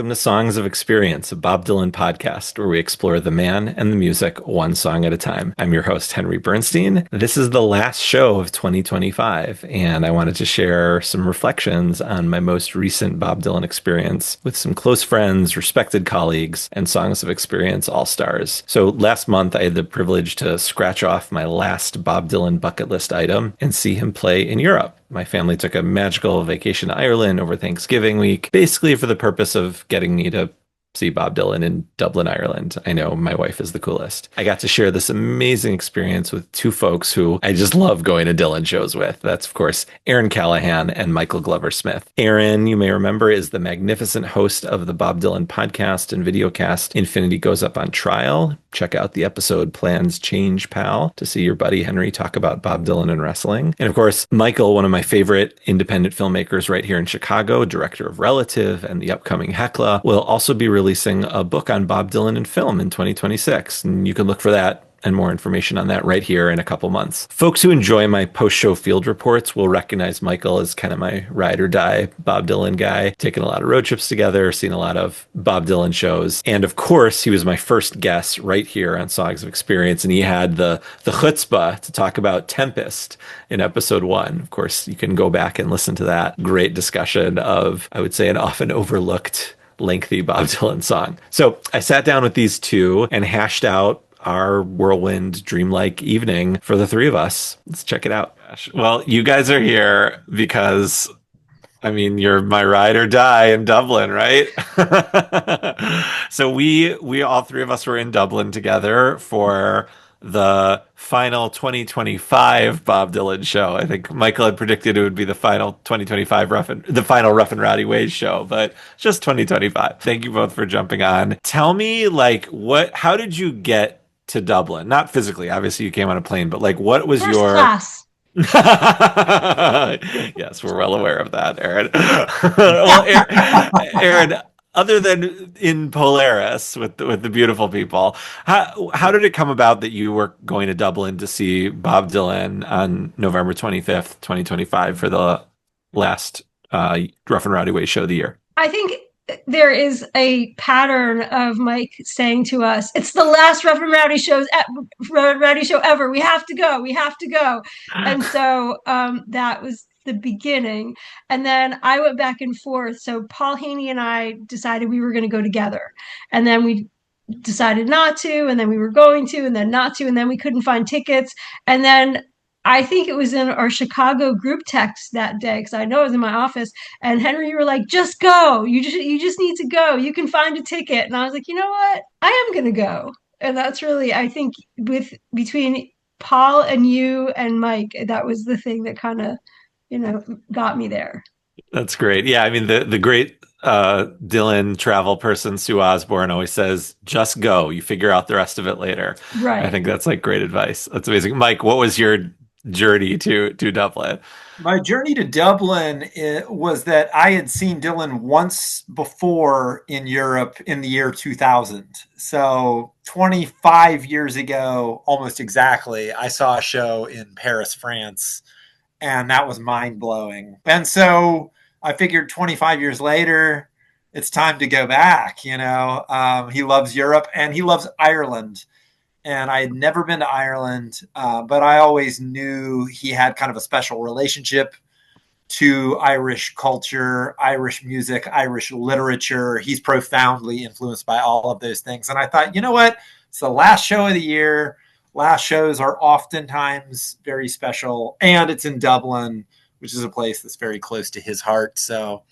Welcome to Songs of Experience, a Bob Dylan podcast where we explore the man and the music one song at a time. I'm your host, Henry Bernstein. This is the last show of 2025, and I wanted to share some reflections on my most recent Bob Dylan experience with some close friends, respected colleagues, and Songs of Experience all-stars. So last month, I had the privilege to scratch off my last Bob Dylan bucket list item and see him play in Europe. My family took a magical vacation to Ireland over Thanksgiving week, basically for the purpose of getting me to see Bob Dylan in Dublin, Ireland. I know my wife is the coolest. I got to share this amazing experience with two folks who I just love going to Dylan shows with. That's, of course, Erin Callahan and Michael Glover Smith. Erin, you may remember, is the magnificent host of the Bob Dylan podcast and videocast Infinity Goes Up on Trial. Check out the episode Plans Change, Pal, to see your buddy Henry talk about Bob Dylan and wrestling. And of course, Michael, one of my favorite independent filmmakers right here in Chicago, director of Relative and the upcoming Hecla, will also be releasing a book on Bob Dylan and film in 2026. And you can look for that and more information on that right here in a couple months. Folks who enjoy my post-show field reports will recognize Michael as kind of my ride or die Bob Dylan guy, taking a lot of road trips together, seen a lot of Bob Dylan shows. And of course, he was my first guest right here on Songs of Experience, and he had the chutzpah to talk about Tempest in episode 1. Of course, you can go back and listen to that great discussion of, I would say, an often overlooked lengthy Bob Dylan song. So I sat down with these two and hashed out our whirlwind dreamlike evening for the three of us. Let's check it out. Well, you guys are here because, I mean, you're my ride or die in Dublin, right? So we all three of us were in Dublin together for the final 2025 Bob Dylan show. I think Michael had predicted it would be the final 2025 the final Rough and Rowdy Ways show, but just 2025. Thank you both for jumping on. Tell me, how did you get to Dublin? Not physically, obviously you came on a plane, but what was First your class. Yes, we're well aware of that, Erin. Well, Erin, other than in Polaris with the beautiful people, how did it come about that you were going to Dublin to see Bob Dylan on November 25th, 2025 for the last Rough and Rowdy Way show of the year? I think there is a pattern of Mike saying to us, "It's the last Rough and Rowdy Rowdy show ever. We have to go. We have to go." And so that was the beginning. And then I went back and forth. So Paul Haney and I decided we were going to go together, and then we decided not to, and then we were going to, and then not to, and then we couldn't find tickets, and then I think it was in our Chicago group text that day, because I know it was in my office. And Henry, you were like, "Just go. You just need to go. You can find a ticket." And I was like, you know what? I am going to go. And that's really, I think, between Paul and you and Mike, that was the thing that kind of, got me there. That's great. Yeah, I mean the great Dylan travel person Sue Osborne always says, "Just go. You figure out the rest of it later." Right. I think that's great advice. That's amazing. Mike, what was your journey to Dublin? My journey to Dublin was that I had seen Dylan once before in Europe in the year 2000. So 25 years ago, almost exactly, I saw a show in Paris, France, and that was mind-blowing. And so I figured 25 years later, it's time to go back. He loves Europe and he loves Ireland. And I had never been to Ireland, but I always knew he had kind of a special relationship to Irish culture, Irish music, Irish literature. He's profoundly influenced by all of those things. And I thought, you know what? It's the last show of the year. Last shows are oftentimes very special. And it's in Dublin, which is a place that's very close to his heart. So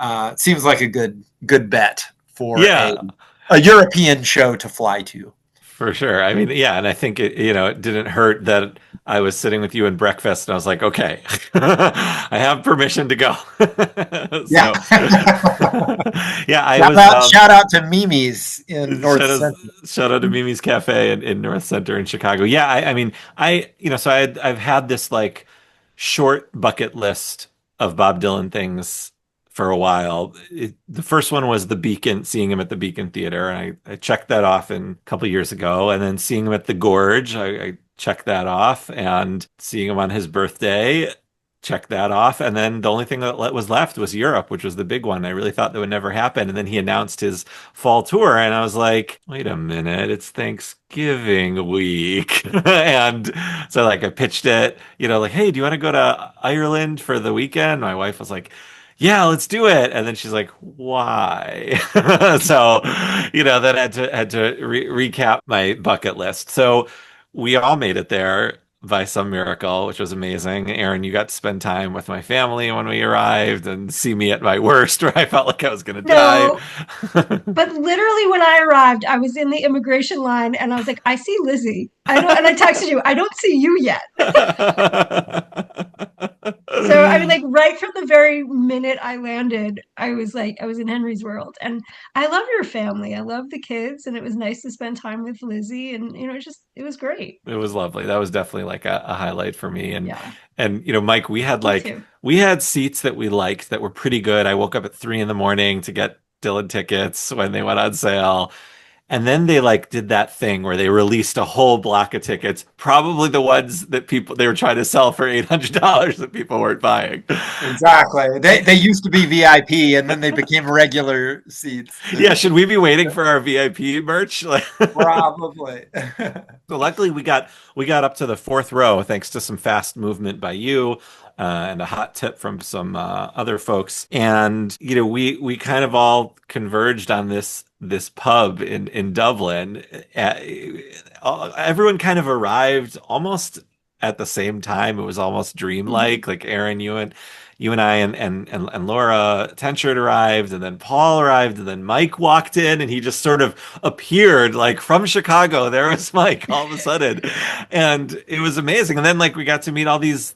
it seems like a good bet for a European show to fly to. For sure. I mean, yeah, and I think it didn't hurt that I was sitting with you in breakfast and I was like, okay, I have permission to go. Yeah. Yeah, shout out to Mimi's in North Center. Shout out to Mimi's Cafe in North Center in Chicago. Yeah, so I've had this short bucket list of Bob Dylan things for a while. The first one was the Beacon, seeing him at the Beacon Theater. And I checked that off a couple of years ago. And then seeing him at the Gorge, I checked that off. And seeing him on his birthday check that off. And then the only thing that was left was Europe, which was the big one. I really thought that would never happen. And then he announced his fall tour, and I was like, wait a minute, it's Thanksgiving week. And so like I pitched it, like, hey, do you want to go to Ireland for the weekend? My wife was like, yeah, let's do it. And then she's like, why? So, then I had to recap my bucket list. So we all made it there by some miracle, which was amazing. Erin, you got to spend time with my family when we arrived and see me at my worst, where I felt like I was going to die. No, but literally when I arrived, I was in the immigration line and I was like, I see Lizzie. I don't, and I texted you, I don't see you yet. So I mean, like right from the very minute I landed, I was in Henry's World, and I love your family. I love the kids, and it was nice to spend time with Lizzie, and it was great. It was lovely. That was definitely like a highlight for me. And Yeah, Mike, me too. we had seats that we liked that were pretty good. I woke up at 3 in the morning to get Dylan tickets when they went on sale. And then they like did that thing where they released a whole block of tickets, probably the ones that they were trying to sell for $800 that people weren't buying. Exactly. They used to be VIP and then they became regular seats. Yeah, should we be waiting for our VIP merch? Probably. So luckily we got up to the fourth row thanks to some fast movement by you. And a hot tip from some other folks, and we kind of all converged on this pub in Dublin. Everyone kind of arrived almost at the same time. It was almost dreamlike. Like Erin, you and I and Laura Tenchard arrived, and then Paul arrived, and then Mike walked in, and he just sort of appeared like from Chicago. There was Mike all of a sudden, and it was amazing. And then like we got to meet all these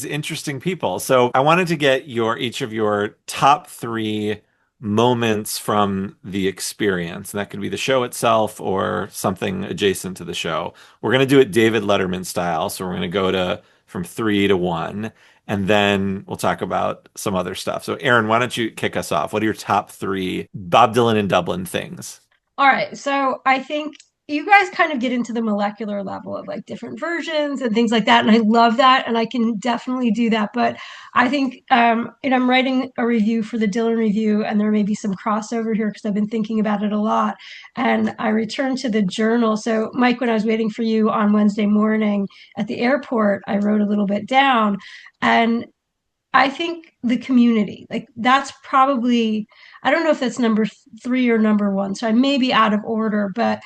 interesting people. So I wanted to get each of your top three moments from the experience. And that could be the show itself or something adjacent to the show. We're going to do it David Letterman style. So we're going to go to from 3 to 1, and then we'll talk about some other stuff. So Erin, why don't you kick us off? What are your top three Bob Dylan in Dublin things? All right. So I think you guys kind of get into the molecular level of like different versions and things like that. And I love that. And I can definitely do that. But I think, I'm writing a review for the Dylan Review, and there may be some crossover here because I've been thinking about it a lot. And I returned to the journal. So, Mike, when I was waiting for you on Wednesday morning at the airport, I wrote a little bit down. And I think the community, like that's probably, I don't know if that's number three or number one. So I may be out of order, but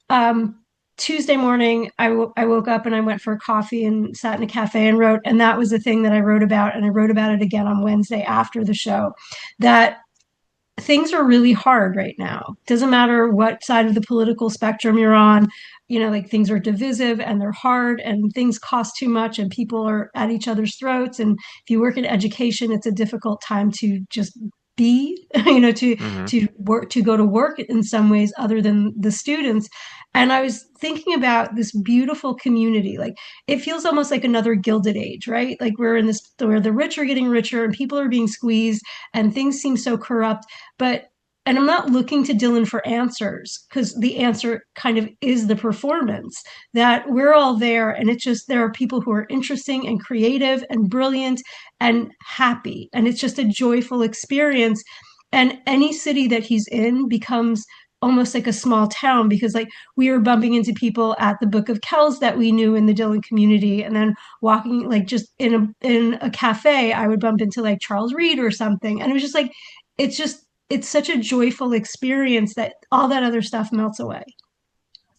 um, Tuesday morning, I woke up and I went for a coffee and sat in a cafe and wrote. And that was the thing that I wrote about. And I wrote about it again on Wednesday after the show, that things are really hard right now. Doesn't matter what side of the political spectrum you're on, like things are divisive and they're hard and things cost too much and people are at each other's throats. And if you work in education, it's a difficult time to just be, to Hmm. work, to go to work in some ways other than the students. And I was thinking about this beautiful community. Like it feels almost like another Gilded Age, right? Like we're in this where the rich are getting richer and people are being squeezed and things seem so corrupt. But and I'm not looking to Dylan for answers because the answer kind of is the performance, that we're all there. And it's just there are people who are interesting and creative and brilliant and happy. And it's just a joyful experience. And any city that he's in becomes almost like a small town because like we were bumping into people at the Book of Kells that we knew in the Dylan community, and then walking like just in a cafe I would bump into like Charles Reed or something, and it was just like it's such a joyful experience that all that other stuff melts away.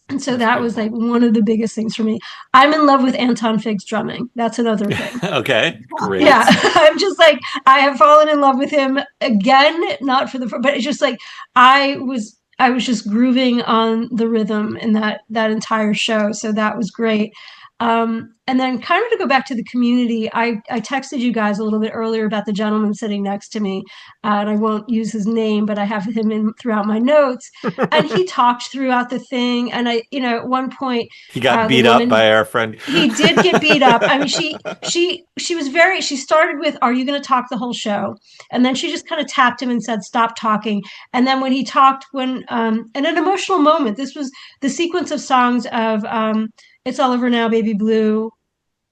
And so That's that was like beautiful. one of the biggest things for me. I'm in love with Anton Fig's drumming. That's another thing. Okay, Yeah, great. I'm just like I have fallen in love with him again, not for the but it's just like I was just grooving on the rhythm in that entire show. So that was great. And then kind of to go back to the community, I texted you guys a little bit earlier about the gentleman sitting next to me, and I won't use his name, but I have him in throughout my notes. And he talked throughout the thing. And at one point, He got the beat up woman by our friend. he did get beat up. I mean, she was very. She started with, "Are you going to talk the whole show?" And then she just kind of tapped him and said, "Stop talking." And then when he talked, in an emotional moment, this was the sequence of songs of "It's All Over Now, Baby Blue."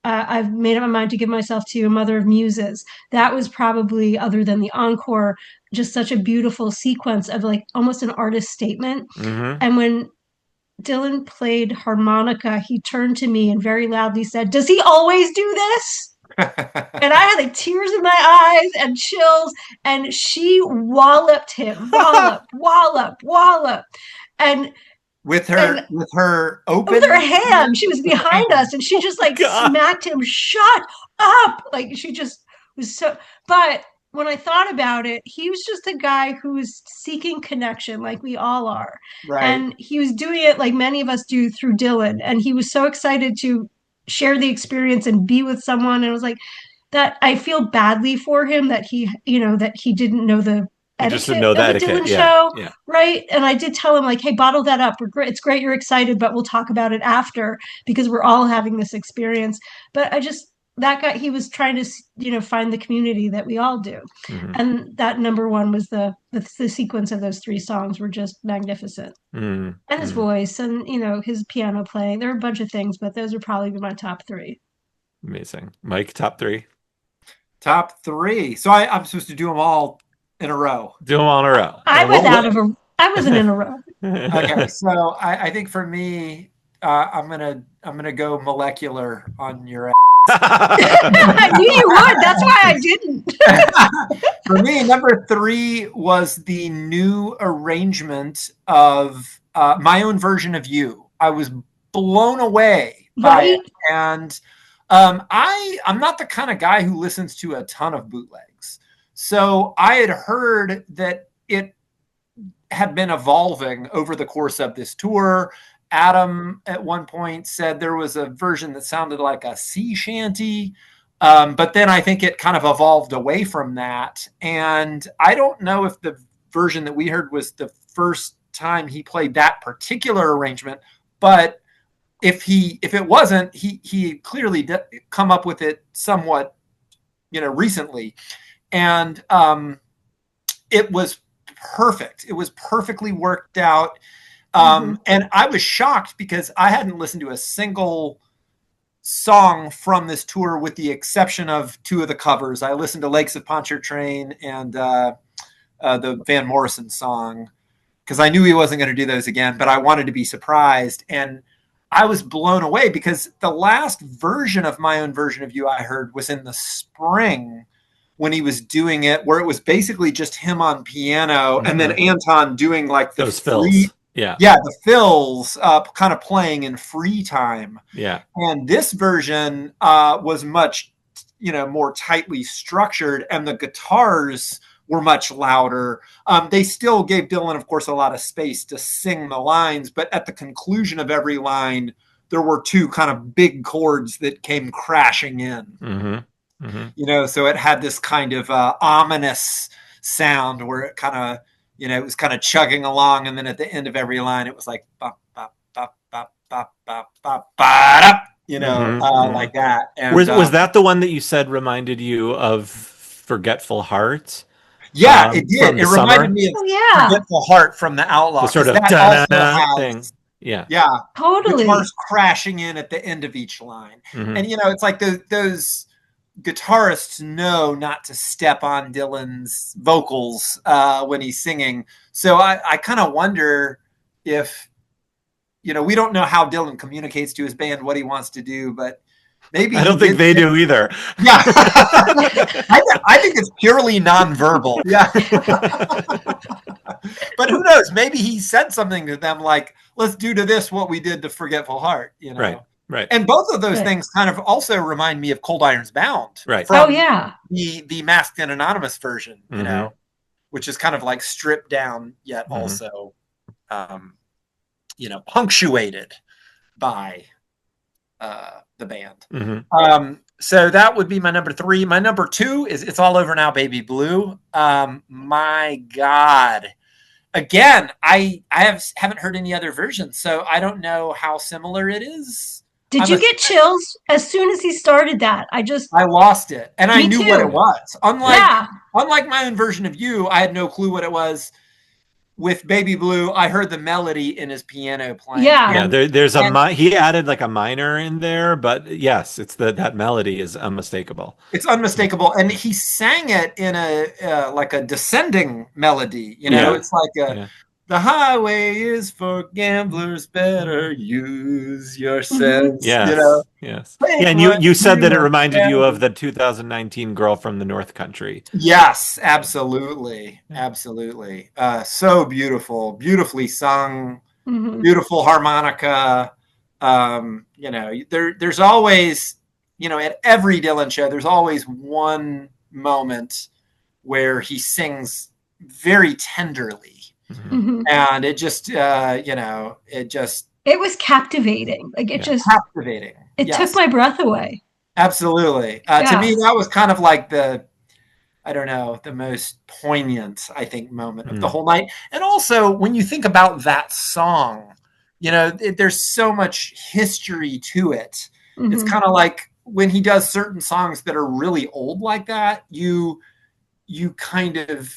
I've made up my mind to give myself to you, Mother of Muses. That was probably, other than the encore, just such a beautiful sequence of like almost an artist statement. Mm-hmm. And when Dylan played harmonica, he turned to me and very loudly said, "Does he always do this?" And I had like tears in my eyes and chills, and she walloped him, wallop. And with and her open with her hand, she was behind us, and she just like God. smacked him, "Shut up!" Like she just was so. But when I thought about it, he was just a guy who was seeking connection, like we all are, right. and he was doing it like many of us do through Dylan, and he was so excited to share the experience and be with someone. And it was like that. I feel badly for him that he didn't know the He just didn't etiquette know the of a etiquette. Dylan Yeah. show, Yeah. right? And I did tell him like, "Hey, bottle that up. We're great. It's great you're excited, but we'll talk about it after because we're all having this experience." But I just that guy, he was trying to find the community that we all do, Mm-hmm. and that number one was the sequence of those three songs were just magnificent, and his Mm-hmm. voice and his piano playing. There are a bunch of things, but those would probably be my top three. Amazing. Mike, top three. Top three. So I'm supposed to do them all in a row. Do them all in a row. I was I wasn't in a row. Okay, so I think for me, I'm gonna go molecular on your ass. I knew you would. That's why I didn't. For me, number three was the new arrangement of my own version of You. I was blown away by it, and I'm not the kind of guy who listens to a ton of bootlegs. So I had heard that it had been evolving over the course of this tour. Adam at one point said there was a version that sounded like a sea shanty. But then I think it kind of evolved away from that. And I don't know if the version that we heard was the first time he played that particular arrangement, but if it wasn't, he clearly come up with it somewhat, recently. And it was perfect. It was perfectly worked out. And I was shocked because I hadn't listened to a single song from this tour with the exception of two of the covers. I listened to Lakes of Pontchartrain and the Van Morrison song because I knew he wasn't going to do those again, but I wanted to be surprised. And I was blown away because the last version of my own version of You I heard was in the spring when he was doing it, where it was basically just him on piano and then Anton doing like those fills. Yeah, the fills, kind of playing in free time. Yeah, and this version was much, more tightly structured, and the guitars were much louder. They still gave Dylan, of course, a lot of space to sing the lines, but at the conclusion of every line, there were two kind of big chords that came crashing in. So it had this kind of ominous sound where it kind of, it was kind of chugging along, and then at the end of every line, it was like bop, bop, bop, bop, bop, bop, bop, bop, like that. And was that the one that you said reminded you of Forgetful Heart? Yeah, it did. It reminded me of Forgetful Heart from the Outlaw. The sort of da-na-na thing. Yeah, totally. Guitars crashing in at the end of each line, and it's like those guitarists know not to step on Dylan's vocals when he's singing. So I kind of wonder if, we don't know how Dylan communicates to his band what he wants to do, but maybe I don't think they do either. Yeah. I think it's purely nonverbal. Yeah. But who knows? Maybe he said something to them like, let's do to this what we did to Forgetful Heart, Right. And both of those things kind of also remind me of Cold Iron's Bound. Right. From the Masked and Anonymous version, which is kind of like stripped down yet also, punctuated by the band. So that would be my number three. My number two is It's All Over Now, Baby Blue. My God. Again, I haven't heard any other versions, so I don't know how similar it is. Did you get chills as soon as he started that? I lost it, and I knew what it was. Unlike Yeah. my own version of You, I had no clue what it was with Baby Blue, I heard the melody in his piano playing, Yeah. Yeah, there's and he added like a minor in there, but yes, it's that melody is unmistakable. it's unmistakable. And he sang it in a like a descending melody. You know, Yeah. it's like Yeah. the highway is for gamblers. Better use your Hmm. sense. You know, Yes. Yes. Yeah, take and what you said you that it have reminded you of gathered. the 2019 Girl from the North Country. Yes, absolutely, Yeah. absolutely. So beautiful, beautifully sung, Hmm. beautiful harmonica. You know, there's always, you know, at every Dylan show, there's always one moment where he sings very tenderly, Mhm. Hmm. and it just, you know, it just It was captivating. Like it Yeah. just, captivating. it took Yes, my breath away. absolutely. To me, Yeah. that was kind of like the, I don't know, the most poignant, I think, moment of the Mm. whole night. And also, when you think about that song, you know, there's so much history to it. It's Hmm. kind of like when he does certain songs that are really old like that, you kind of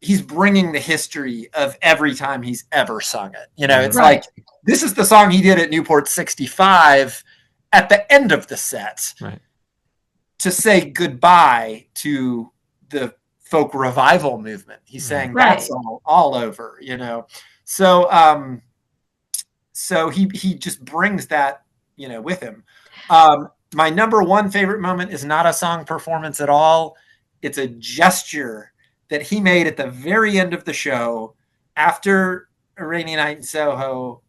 he's bringing the history of every time he's ever sung it. You know, it's Hmm. Right. like this is the song he did at Newport 65 at the end of the set Right. to say goodbye to the folk revival movement. He's Hmm. saying that's Right. all over, you know. So so he just brings that, you know, with him. My number one favorite moment is not a song performance at all. It's a gesture that he made at the very end of the show after a rainy night in Soho.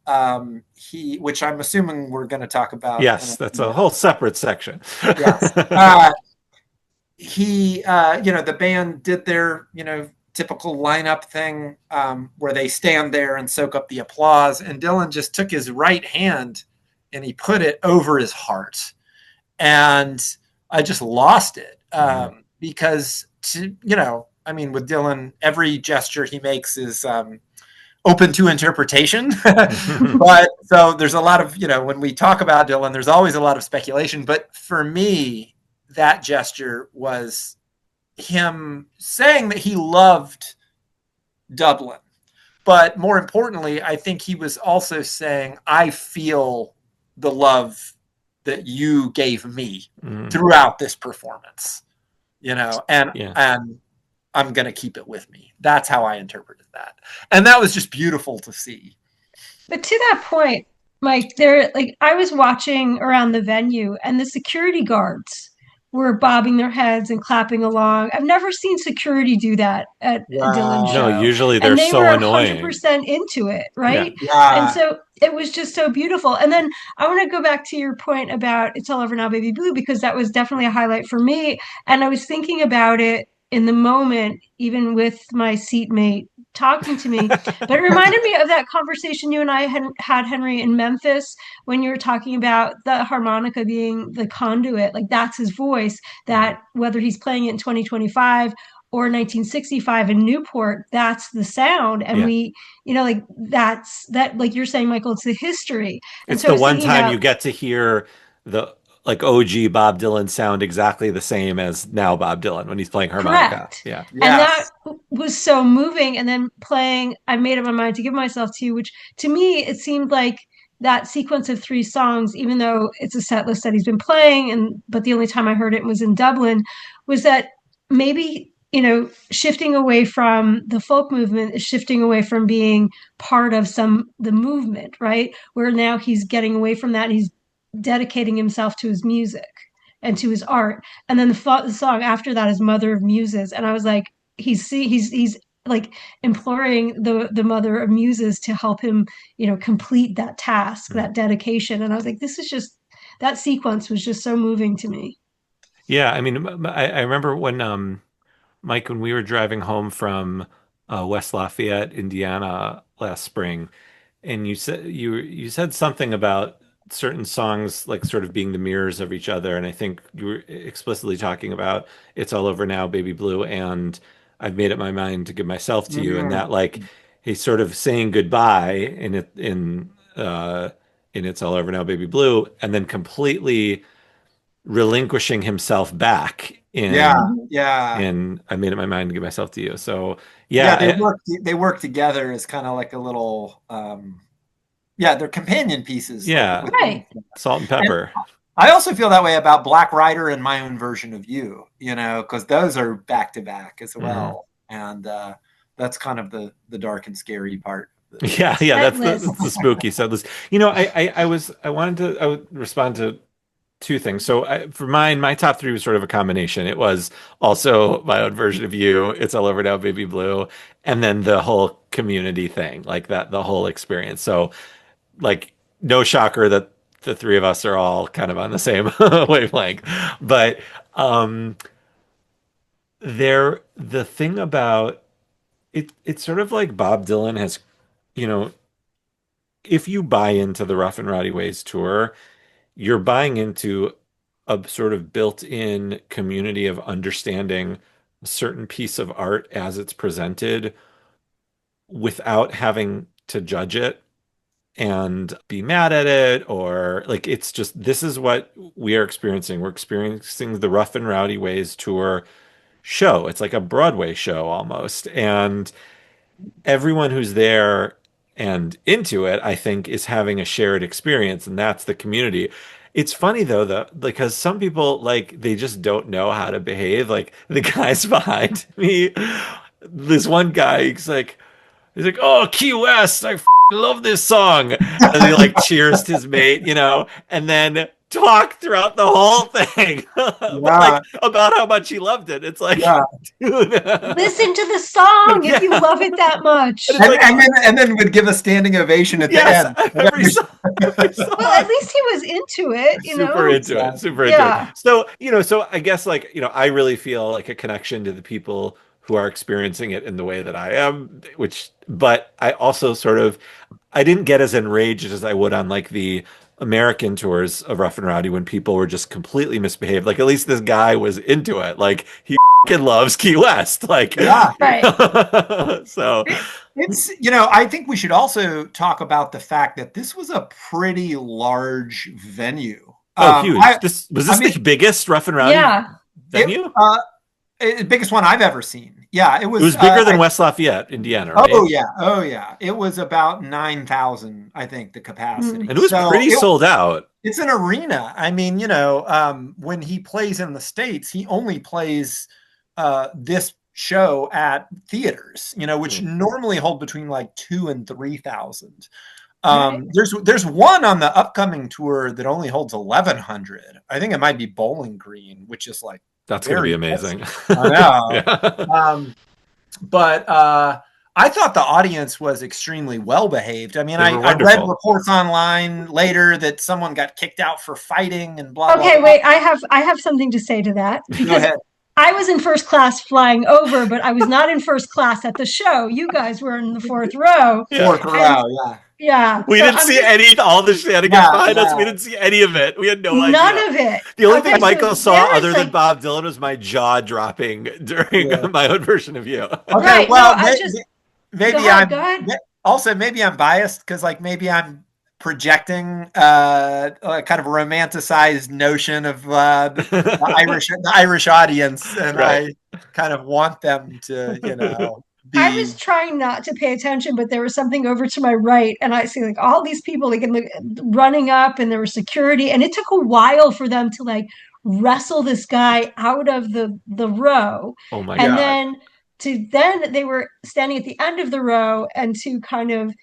Which I'm assuming we're going to talk about in Yes, a that's a minute. whole separate section. Yes. He you know, the band did their, you know, typical lineup thing, where they stand there and soak up the applause, and Dylan just took his right hand and he put it over his heart, and I just lost it, Mhm. because you know, I mean, with Dylan, every gesture he makes is open to interpretation. But so there's a lot of, you know, when we talk about Dylan, there's always a lot of speculation. But for me, that gesture was him saying that he loved Dublin. But more importantly, I think he was also saying, I feel the love that you gave me Mhm. throughout this performance, you know, Yeah. and I'm going to keep it with me. That's how I interpreted that. And that was just beautiful to see. But to that point, Mike, there, like, I was watching around the venue and the security guards were bobbing their heads and clapping along. I've never seen security do that at a Dylan No, Wow. show. usually they're And they so were annoying. 100% into it, Yeah. right? And Yeah. so it was just so beautiful. And then I want to go back to your point about It's All Over Now, Baby Blue, because that was definitely a highlight for me. And I was thinking about it in the moment, even with my seatmate talking to me. But it reminded me of that conversation you and I had, Henry, in Memphis, when you were talking about the harmonica being the conduit. Like that's his voice, Mhm. that whether he's playing it in 2025 or 1965 in Newport, that's the sound. And Yeah. we, you know, like that's that, like you're saying, Michael, it's the history. And It's so I the was one thinking time about you get to hear the like OG Bob Dylan sound exactly the same as now Bob Dylan when he's playing harmonica. correct. Yeah. And that Yes. was so moving. And then playing, I made up my mind to give myself to you, which to me, it seemed like that sequence of three songs, even though it's a set list that he's been playing, and but the only time I heard it was in Dublin, was that maybe, you know, shifting away from the folk movement is shifting away from being part of the movement, right? Where now he's getting away from that and he's dedicating himself to his music and to his art. And then the song after that is Mother of Muses, and I was like, he's like imploring the Mother of Muses to help him, you know, complete that task, Mhm. that dedication. And I was like, this is just, that sequence was just so moving to me. Yeah. I mean, I remember when Mike, when we were driving home from West Lafayette, Indiana last spring, and you said something about certain songs like sort of being the mirrors of each other, and I think you were explicitly talking about "It's All Over Now, Baby Blue" and "I've Made Up My Mind to Give Myself to You," and Mm. that like he's sort of saying goodbye in "It's All Over Now, Baby Blue," and then completely relinquishing himself back Yeah, in yeah. I made up my mind to give myself to you. So Yeah, yeah, they work together as kind of like a little yeah, they're companion pieces like yeah, within. Right. salt and And pepper. I also feel that way about Black Rider and My Own Version of You, because those are back to back as Hmm. well. And that's kind of the dark and scary part of Yeah, the yeah, Set that's the list. spooky set list. I wanted to I would respond to two things. So for mine, my top three was sort of a combination. It was also My Own Version of You, It's All Over Now, Baby Blue, and then the whole community thing, like that, the whole experience. So like no shocker that the three of us are all kind of on the same wavelength. But um the thing about it's sort of like Bob Dylan has, you know, if you buy into the Rough and Rowdy Ways tour, you're buying into a sort of built-in community of understanding a certain piece of art as it's presented without having to judge it and be mad at it, or like it's just this is what we are experiencing. We're experiencing the Rough and Rowdy Ways tour show. It's like a Broadway show almost. And everyone who's there and into it, I think, is having a shared experience, and that's the community. It's funny though, because some people like they just don't know how to behave. Like the guys behind me, this one guy, he's like, "Oh, Key West, I love this song," and he like cheers his mate, and then talk throughout the whole thing, but Yeah, like about how much he loved it. It's like, yeah. dude, Listen to the song if you yeah, love it that and much. it's like, And then would give a standing ovation at the yes, end. every song, every Well, at song. least he was into it, Super into it, Exactly. super into it. Yeah. So, so I guess like, I really feel like a connection to the people who are experiencing it in the way that I am, but I also sort of, I didn't get as enraged as I would on like the American tours of Rough and Rowdy when people were just completely misbehaved. Like at least this guy was into it. Like he loves Key West. Like, Yeah. Right. so I think we should also talk about the fact that this was a pretty large venue. oh, huge. This was I this mean, the biggest Rough and Rowdy Yeah. it, venue? biggest one I've ever seen. Yeah, it It was. was bigger than West Lafayette, Indiana, right? Oh yeah, oh yeah. It was about 9,000, I think, the Mm. capacity. And it was So pretty sold out. it's an arena. I mean, when he plays in the States, he only plays this show at theaters, which Hmm. normally hold between like 2,000 and 3,000. Right. There's one on the upcoming tour that only holds 1,100. I think it might be Bowling Green, which is like That's going to be very. amazing. I know. Yeah. But I thought the audience was extremely well behaved. I mean, They were I read wonderful. reports online later that someone got kicked out for fighting and blah blah Okay, blah. wait, I have something to say to that Go because ahead. I was in first class flying over, but I was not in first class at the show. You guys were in the fourth row. Yeah. Fourth And row, yeah, yeah, We so didn't I'm see just all the shenanigans yeah, behind us. We yeah, didn't see any of it. We had no none idea. of it. The only Okay, thing so Michael saw there is other than like, Bob Dylan was my jaw dropping during yeah. My Own Version of You. Okay, right. No, well, I just go maybe ahead, go I'm ahead. also maybe I'm biased because like maybe I'm projecting a kind of romanticized notion of the Irish audience, and Right. I kind of want them to I was be trying not to pay attention, but there was something over to my right, and I see like all these people like running up, and there was security, and it took a while for them to like wrestle this guy out of the row, Oh my and yeah. God. then they were standing at the end of the row, and to kind of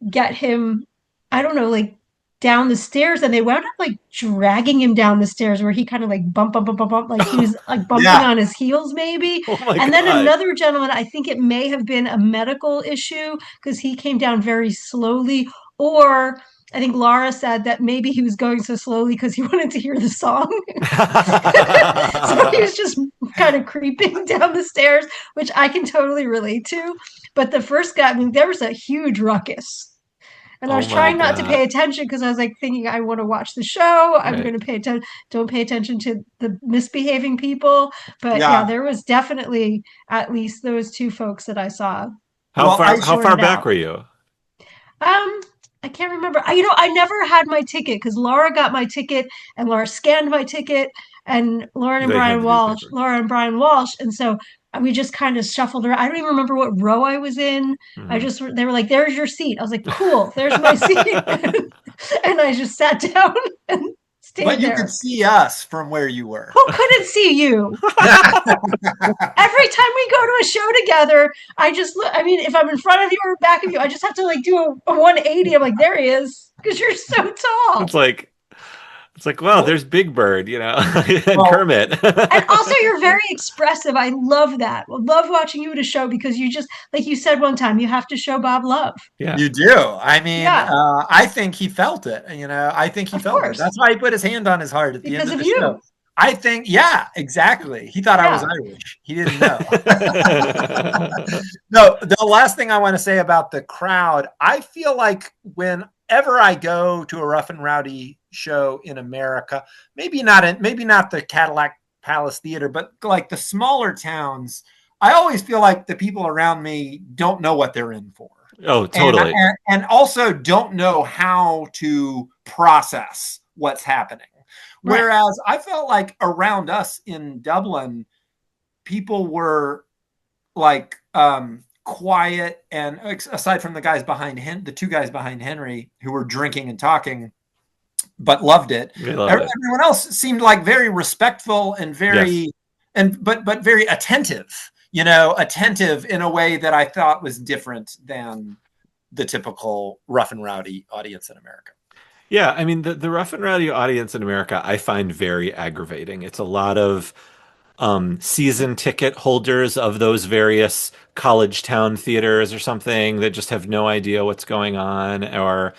get him, I don't know, like down the stairs, and they wound up like dragging him down the stairs where he kind of like bump, like he was like bumping Yeah. on his heels maybe. Oh my And then God. another gentleman, I think it may have been a medical issue because he came down very slowly, or I think Laura said that maybe he was going so slowly because he wanted to hear the song. So he was just kind of creeping down the stairs, which I can totally relate to. But the first guy, I mean, there was a huge ruckus. And I Oh was my trying not to pay God. attention because I was like thinking, I want to watch the show. I'm Right. going to pay attention. Don't pay attention to the misbehaving people. But yeah, Yeah. there was definitely at least those two folks that I saw How Well, far I how far sorted back out. were you? I can't remember. I never had my ticket because Laura got my ticket and Laura scanned my ticket. and They handed you paper. Laura and Brian Walsh. And so we just kind of shuffled around. I don't even remember what row I was in. Mm-hmm. They were like, there's your seat. I was like, cool, there's my seat. And I just sat down and stayed But you there. could see us from where you were. Who couldn't see you? Every time we go to a show together, I just look. I mean, if I'm in front of you or back of you, I just have to like do a 180. I'm like, there he is, because you're so tall. It's like, wow, there's Big Bird, and Well, Kermit. And also, you're very expressive. I love that. I love watching you at a show because you just, like you said one time, you have to show Bob love. Yeah. You do. I mean, Yeah. I think he felt it. I think he Of felt course. it. That's why he put his hand on his heart at the Because end of of the you. show. I think, yeah, exactly. He thought I was Yeah. Irish. He didn't know. No, the last thing I want to say about the crowd, I feel like whenever I go to a Rough and Rowdy show in America, maybe not the Cadillac Palace Theater, but like the smaller towns, I always feel like the people around me don't know what they're in for. Oh, totally. And also don't know how to process what's happening. Right. Whereas I felt like around us in Dublin, people were like quiet, and aside from the two guys behind Henry who were drinking and talking, but loved it. Everyone else seemed like very respectful and very, but very attentive. Attentive in a way that I thought was different than the typical Rough and Rowdy audience in America. Yeah, I mean the Rough and Rowdy audience in America I find very aggravating. It's a lot of season ticket holders of those various college town theaters or something that just have no idea what's going on, or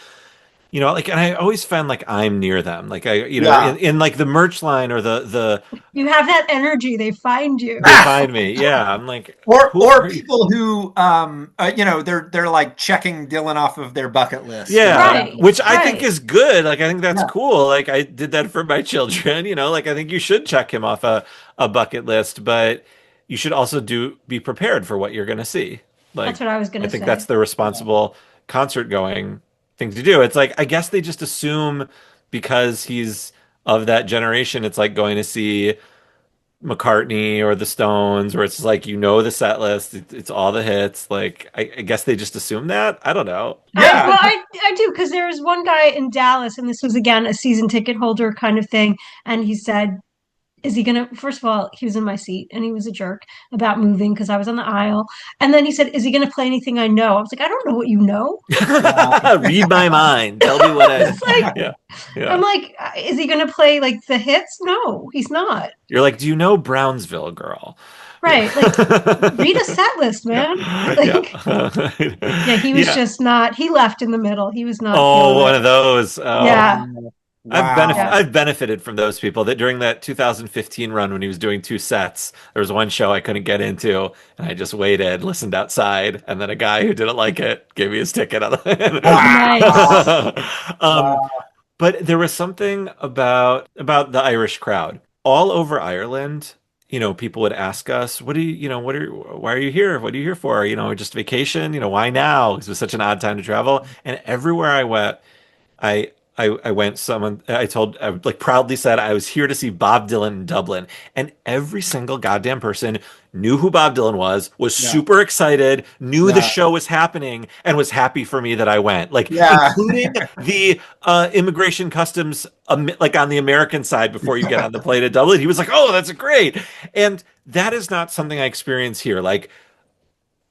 and I always find like I'm near them, like in like the merch line or the you have that energy, they find you. They find me. Yeah, I'm like, or people who they're like checking Dylan off of their bucket list. Yeah, right, which I think is good. Like I think that's cool. Like I did that for my children. Like I think you should check him off a bucket list, but you should also be prepared for what you're going to see. Like that's what I was going to say. I think that's the responsible concert going thing to do. It's like I guess they just assume because he's of that generation, it's like going to see McCartney or the Stones, where it's like the set list, it's all the hits. Like I guess they just assume that. I don't know. Yeah, I do, because there was one guy in Dallas, and this was again a season ticket holder kind of thing, and he said, is he gonna, first of all, he was in my seat and he was a jerk about moving because I was on the aisle, and then he said, is he gonna play anything I know? I was like, I don't know what you know. Read my mind, tell me what I like, yeah. I'm like, is he gonna play like the hits? No, he's not. You're like, do you know Brownsville Girl? Right, like read a set list, man. Like, he was just not. He left in the middle. He was not. Oh, one of those. Oh. Yeah. Wow. I've benefited from those people that during that 2015 run when he was doing 2 sets, there was one show I couldn't get into, and I just waited, listened outside, and then a guy who didn't like it gave me his ticket. Nice. But there was something about the Irish crowd all over Ireland. People would ask us, why are you here? What are you here for? Just vacation? Why now? Because it was such an odd time to travel. And everywhere I went, I went, I proudly said I was here to see Bob Dylan in Dublin. And every single goddamn person knew who Bob Dylan was super excited, knew the show was happening, and was happy for me that I went. Including the immigration customs, like on the American side before you get on the plane to Dublin. He was like, oh, that's great. And that is not something I experience here. Like,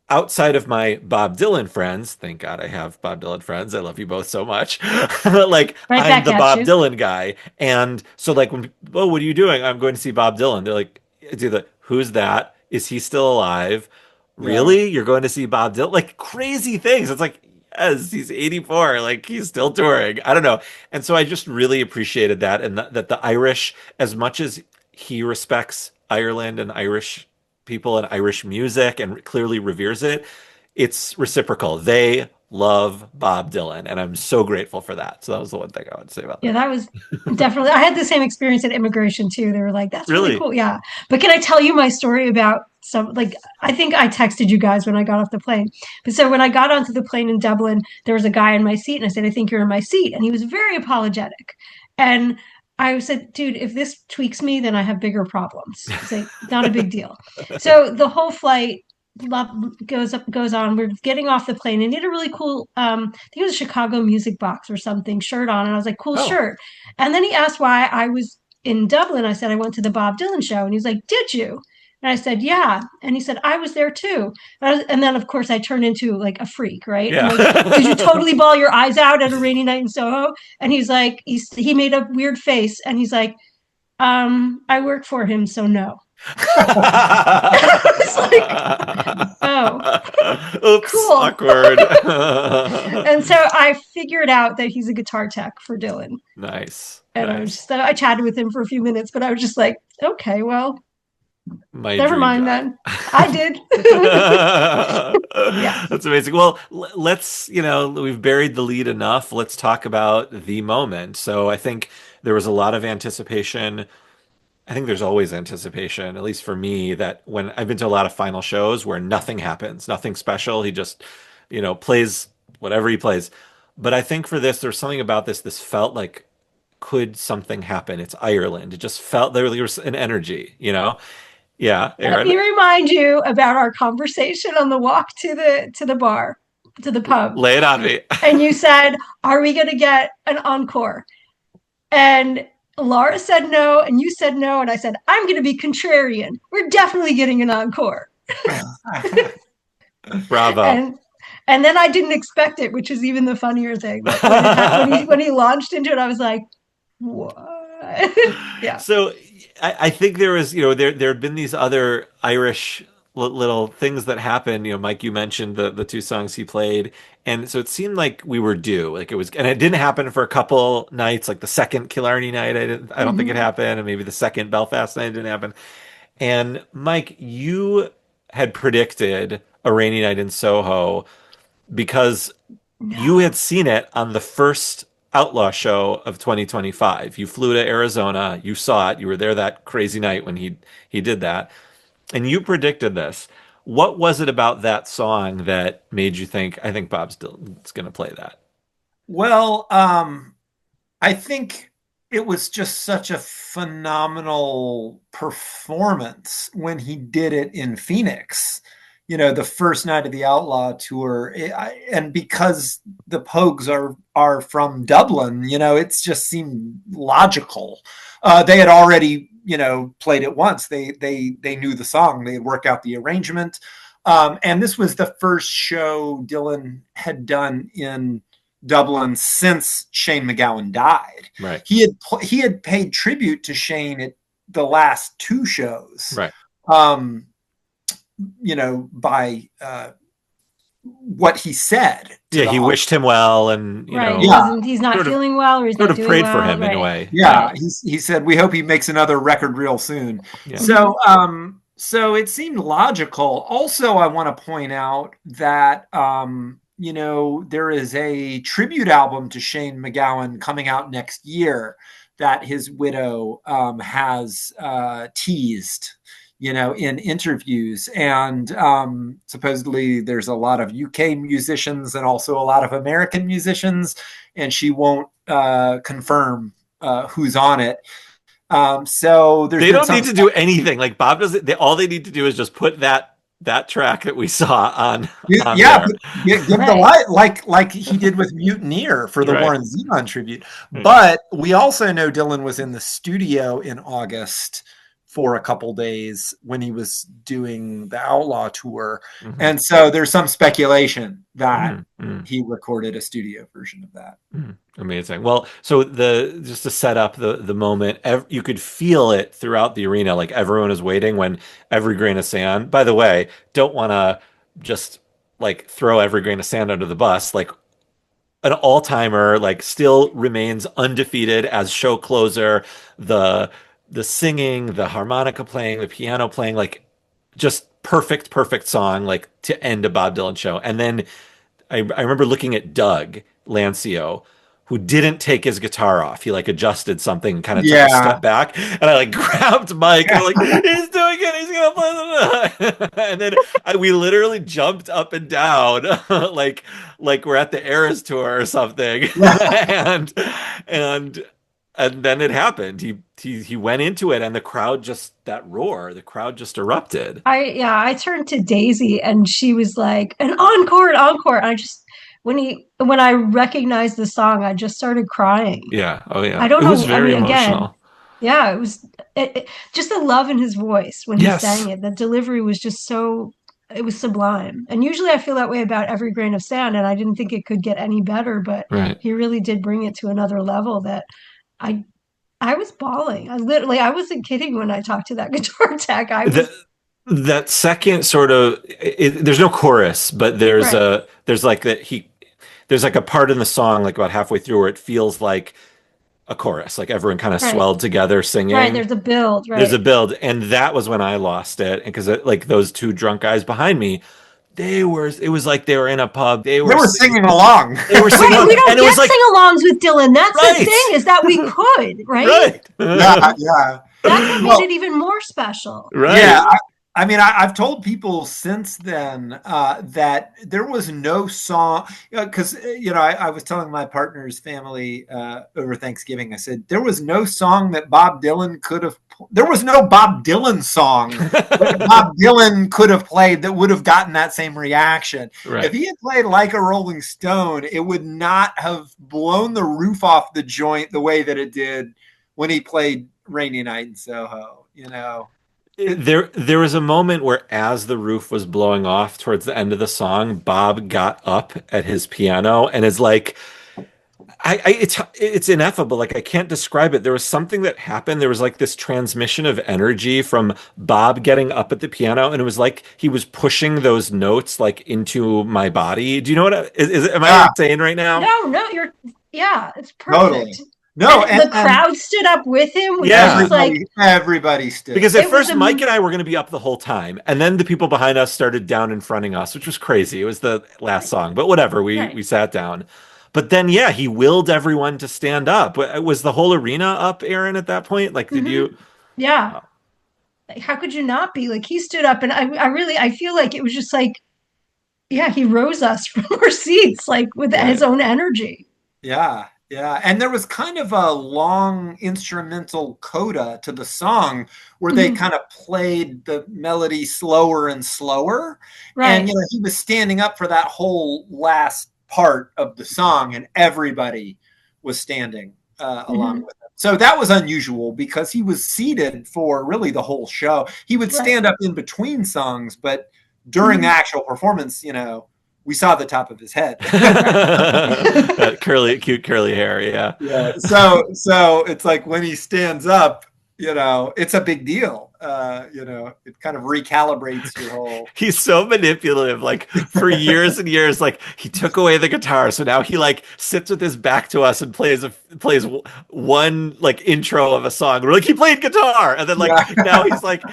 outside of my Bob Dylan friends, thank God I have Bob Dylan friends. I love you both so much. Like I'm the Bob Dylan guy. And so like what are you doing? I'm going to see Bob Dylan. They're like, who's that? Is he still alive? Really? You're going to see Bob Dylan? Like crazy things. It's like, yes, he's 84. Like he's still touring. I don't know. And so I just really appreciated that. And that the Irish, as much as he respects Ireland and Irish people and Irish music and clearly reveres it, it's reciprocal. They love Bob Dylan, and I'm so grateful for that. So that was the one thing I would say about that. Yeah, that was definitely, I had the same experience at immigration too. They were like, that's really cool. Yeah. But can I tell you my story about I think I texted you guys when I got off the plane. But so when I got onto the plane in Dublin, there was a guy in my seat, and I said, I think you're in my seat. And he was very apologetic. And I said, dude, if this tweaks me, then I have bigger problems. It's like not a big deal. So the whole flight goes on. We're getting off the plane and he had a really cool, I think it was a Chicago Music Box or something shirt on. And I was like, cool Oh, shirt. And then he asked why I was in Dublin. I said, I went to the Bob Dylan show. And he's like, did you? And I said, yeah. And he said, I was there too. And then, of course, I turned into like a freak, right? I'm like, did you yeah. totally bawl your eyes out at a rainy night in Soho? And he's like, he made a weird face and he's like, I work for him, so no. I was like, oh, Oops, cool. awkward. And so I figured out that he's a guitar tech for Dylan. Nice, And nice. I chatted with him for a few minutes, but I was just like, okay, well, My never dream mind job. then. I did. Yeah. That's amazing. Well, let's, we've buried the lead enough. Let's talk about the moment. So I think there was a lot of anticipation. I think there's always anticipation, at least for me, that when I've been to a lot of final shows where nothing happens, nothing special. He just, plays whatever he plays. But I think for this, there's something about this felt like could something happen? It's Ireland. It just felt there was an energy. Yeah, Let Erin, me remind you about our conversation on the walk to the bar, to the pub. lay it on me. And you said, are we going to get an encore? And Laura said no, and you said no, and I said, I'm going to be contrarian. We're definitely getting an encore. Bravo. And then I didn't expect it, which is even the funnier thing. That when he launched into it, I was like, what? Yeah. So I think there was, there had been these other Irish little things that happened. Mike, you mentioned the two songs he played, and so it seemed like we were due. Like it was, and it didn't happen for a couple nights. Like the second Killarney night, I don't think it happened, and maybe the second Belfast night didn't happen. And Mike, you had predicted a rainy night in Soho because you No. had seen it on the first Outlaw show of 2025. You flew to Arizona, you saw it, you were there that crazy night when he did that, and you predicted this. What was it about that song that made you think, I think Bob's Dylan's going to play that? Well, I think it was just such a phenomenal performance when he did it in Phoenix. The first night of the Outlaw tour, and because the Pogues are from Dublin, it just seemed logical. They had already, played it once. They knew the song. They had worked out the arrangement, and this was the first show Dylan had done in Dublin since Shane MacGowan died. Right. He had paid tribute to Shane at the last two shows. Right. By what he said. Yeah, he wished him well, and right. He's not sort of, feeling well, or he's sort not of doing prayed well. for him right. in a way. Yeah, he said, "We hope he makes another record real soon." Yeah. So it seemed logical. Also, I want to point out that there is a tribute album to Shane MacGowan coming out next year that his widow has teased, in interviews. And supposedly there's a lot of UK musicians and also a lot of American musicians, and she won't confirm who's on it. So they don't need to do anything. Like Bob doesn't. All they need to do is just put that track that we saw on yeah, there. give the light like he did with Mutineer for the Right. Warren Zevon tribute. Right. But we also know Dylan was in the studio in August for a couple days when he was doing the Outlaw tour. Mm-hmm. And so there's some speculation that Mm-hmm. he recorded a studio version of that. Mm-hmm. Amazing. Well, so just to set up the moment, you could feel it throughout the arena. Like everyone is waiting when every grain of sand. By the way, don't want to just like throw every grain of sand under the bus. Like an all-timer, like still remains undefeated as show closer. The singing, the harmonica playing, the piano playing, like just perfect song, like to end a Bob Dylan show. And then I remember looking at Doug Lancio, who didn't take his guitar off. He like adjusted something and kind of took a step back. And I like grabbed Mike and I'm like, he's doing it. He's going to play. And then we literally jumped up and down like we're at the Eras tour or something. and And then it happened. He went into it, and the crowd just that roar. The crowd just erupted. I turned to Daisy and she was like, an encore, an encore. And I just when I recognized the song, I just started crying. Yeah. Oh I yeah. don't It was know. I very mean, again, emotional. yeah, just the love in his voice when he Yes. sang it. The delivery was just so, it was sublime. And usually I feel that way about Every Grain of Sand, and I didn't think it could get any better, but Right. he really did bring it to another level that I I was bawling. I wasn't kidding when I talked to that guitar tech. I The, was that second sort of there's no chorus, but right, there's like that he there's like a part in the song like about halfway through where it feels like a chorus, like everyone kind of right, swelled together right. singing. There's a build, There's right. a build, and that was when I lost it. And because like those two drunk guys behind me, it was like they were in a pub. They were singing along. They were singing Right. along, We don't and it was get like sing-alongs with Dylan. That's the thing, right, is that we could, right? right, Yeah, yeah. That's what made Well, it even more special. yeah, right. I mean, I've told people since then that there was no song because I was telling my partner's family over Thanksgiving. I said there was no song that Bob Dylan could have. There was no Bob Dylan song that Bob Dylan could have played that would have gotten that same reaction. If Right. he had played Like a Rolling Stone, it would not have blown the roof off the joint the way that it did when he played Rainy Night in Soho. There was a moment where as the roof was blowing off towards the end of the song, Bob got up at his piano and is like, it's ineffable. Like I can't describe it. There was something that happened. There was like this transmission of energy from Bob getting up at the piano, and it was like he was pushing those notes like into my body. Do you know what am I Yeah, insane right now? No, yeah, it's perfect. totally. No, And the crowd stood up with him, which was Yeah. just like, everybody stood. Because at it was first Mike and I were going to be up the whole time, and then the people behind us started down in fronting us, which was crazy. It was the last song, but whatever. We right. we sat down. But then yeah, he willed everyone to stand up. Was the whole arena up, Aaron, at that point? Like did Hmm. you Yeah. oh, Like, how could you not be? Like, he stood up, and I feel like it was just like, yeah, he rose us from our seats, like with his right. own energy. Yeah, yeah. And there was kind of a long instrumental coda to the song where they Mhm. kind of played the melody slower and slower. And Right. he was standing up for that whole last part of the song, and everybody was standing along Hmm. with him. So that was unusual because he was seated for really the whole show. He would Right. stand up in between songs, but during the Hmm. actual performance, we saw the top of his head. Right. That cute curly hair, yeah. Yeah. So it's like when he stands up, it's a big deal. It kind of recalibrates your whole. He's so manipulative. Like for years and years, like he took away the guitar, so now he like sits with his back to us and plays one like intro of a song. We're like, he played guitar, and then like Yeah. now he's like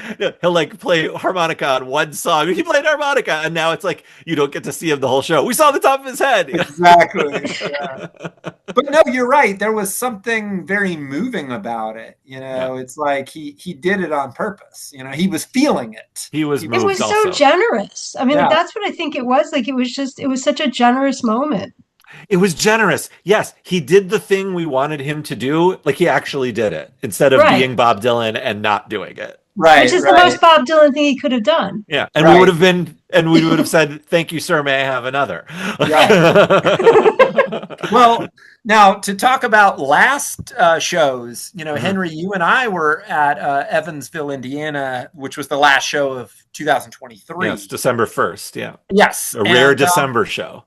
he'll like play harmonica on one song. He played harmonica, and now it's like you don't get to see him the whole show. We saw the top of his head. Exactly. Yeah. But no, you're right. There was something very moving about it. Yeah, It's like he did it on purpose. He was feeling it. he was It moved was so also. generous. I mean, like, Yeah. that's what I think it was. Like, it was such a generous moment. It was generous. Yes, he did the thing we wanted him to do. Like he actually did it instead of Right. being Bob Dylan and not doing it. Which Right. is the Right. most Bob Dylan thing he could have done. Yeah, and Right. we would have said, "Thank you, sir. May I have another?" Well, now to talk about last shows, Mhm. Henry, you and I were at Evansville, Indiana, which was the last show of 2023. Yes, December 1st. Yeah, Yes, a rare and December show.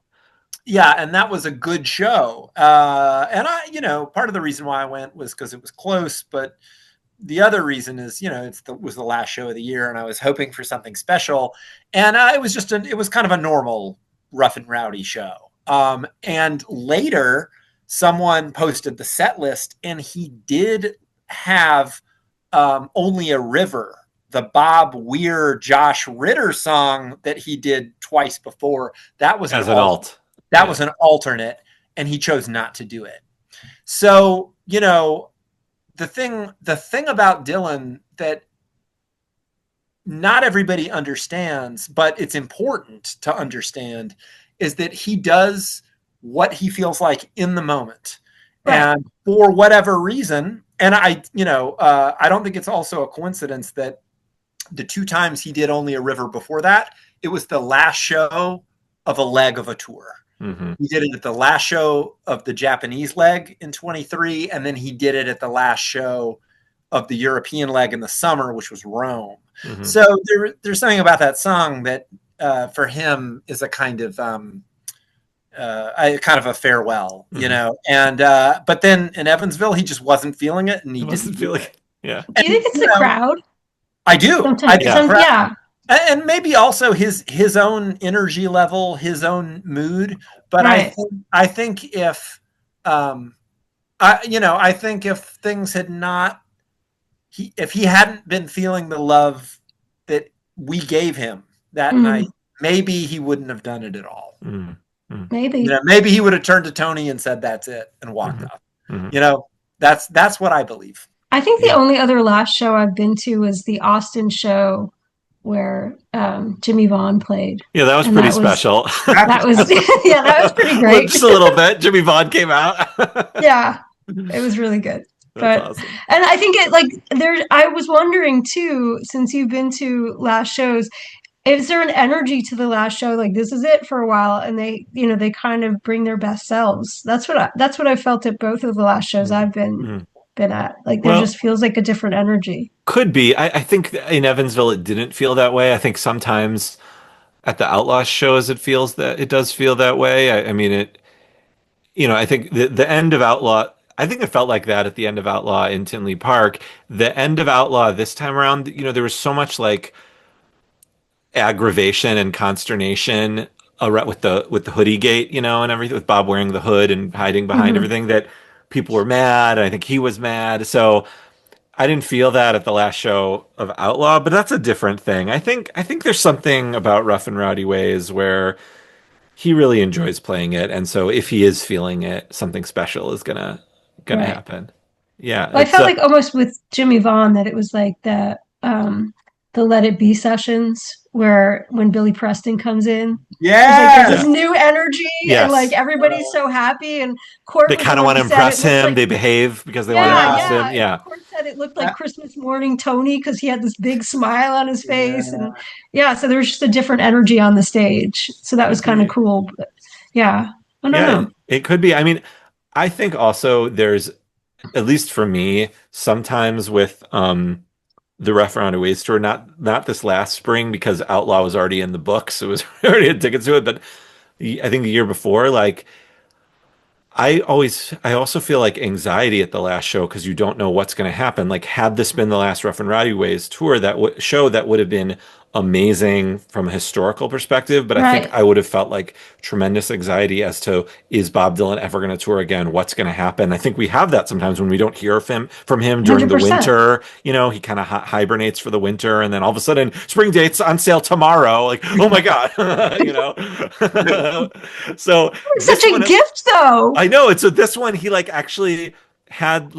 yeah, and that was a good show. And I, part of the reason why I went was because it was close, but the other reason is, was the last show of the year, and I was hoping for something special, and it was kind of a normal rough and rowdy show. And later, someone posted the set list, and he did have Only a River, the Bob Weir, Josh Ritter song that he did twice before. That was As an alt. That Yeah. was an alternate, and he chose not to do it. So, the thing about Dylan that not everybody understands, but it's important to understand, is that he does what he feels like in the moment. And for whatever reason, and I don't think it's also a coincidence that the 2 times he did Only a River before that, it was the last show of a leg of a tour. Mm-hmm. He did it at the last show of the Japanese leg in 23, and then he did it at the last show of the European leg in the summer, which was Rome. Mm-hmm. So there's something about that song that for him is a kind of a farewell, mm-hmm. And but then in Evansville, he just wasn't feeling it, and he wasn't feeling it. Yeah. Do you think it's the crowd? I do. Sometimes, yeah. And maybe also his own energy level, his own mood. But I think if I think if things had not, if he hadn't been feeling the love that we gave him that night, maybe he wouldn't have done it at all. Maybe. Maybe he would have turned to Tony and said, "That's it," and walked off. That's what I believe. I think the only other last show I've been to was the Austin show where Jimmy Vaughn played. Yeah, that was pretty special. That was pretty great. Just a little bit. Jimmy Vaughn came out. Yeah, it was really good. That's awesome. And I think I was wondering too, since you've been to last shows, is there an energy to the last show? Like, this is it for a while, and they kind of bring their best selves. That's what I felt at both of the last shows I've been at. Like, there just feels like a different energy. Could be. I think in Evansville it didn't feel that way. I think sometimes at the Outlaw shows it does feel that way. I mean it. I think the end of Outlaw. I think it felt like that at the end of Outlaw in Tinley Park. The end of Outlaw this time around, there was so much like aggravation and consternation with the hoodie gate, and everything, with Bob wearing the hood and hiding behind everything, that people were mad. I think he was mad. So I didn't feel that at the last show of Outlaw, but that's a different thing. I think there's something about Rough and Rowdy Ways where he really enjoys playing it, and so if he is feeling it, something special is gonna happen. Yeah, well, I felt like almost with Jimmy Vaughn that it was like the Let It Be sessions where when Billy Preston comes in, there's this new energy, and like everybody's so happy, and Court, they kind of want to impress him. They behave because they want to impress him. Yeah, Court said it looked like Christmas morning Tony because he had this big smile on his face, and so there was just a different energy on the stage. So that was kind of cool. But, I don't know. It could be. I mean, I think also there's, at least for me, sometimes with the Rough and Rowdy Ways tour, not this last spring because Outlaw was already in the books. It was already had tickets to it, but I think the year before, like I also feel like anxiety at the last show because you don't know what's going to happen. Like, had this been the last Rough and Rowdy Ways tour, that would have been amazing from a historical perspective, but I think I would have felt like tremendous anxiety as to, is Bob Dylan ever going to tour again? What's going to happen? I think we have that sometimes when we don't hear from him during 100%. The winter. He kind of hibernates for the winter, and then all of a sudden, spring dates on sale tomorrow. Like, oh my god, So it's such a gift, though. I know. So this one, he actually had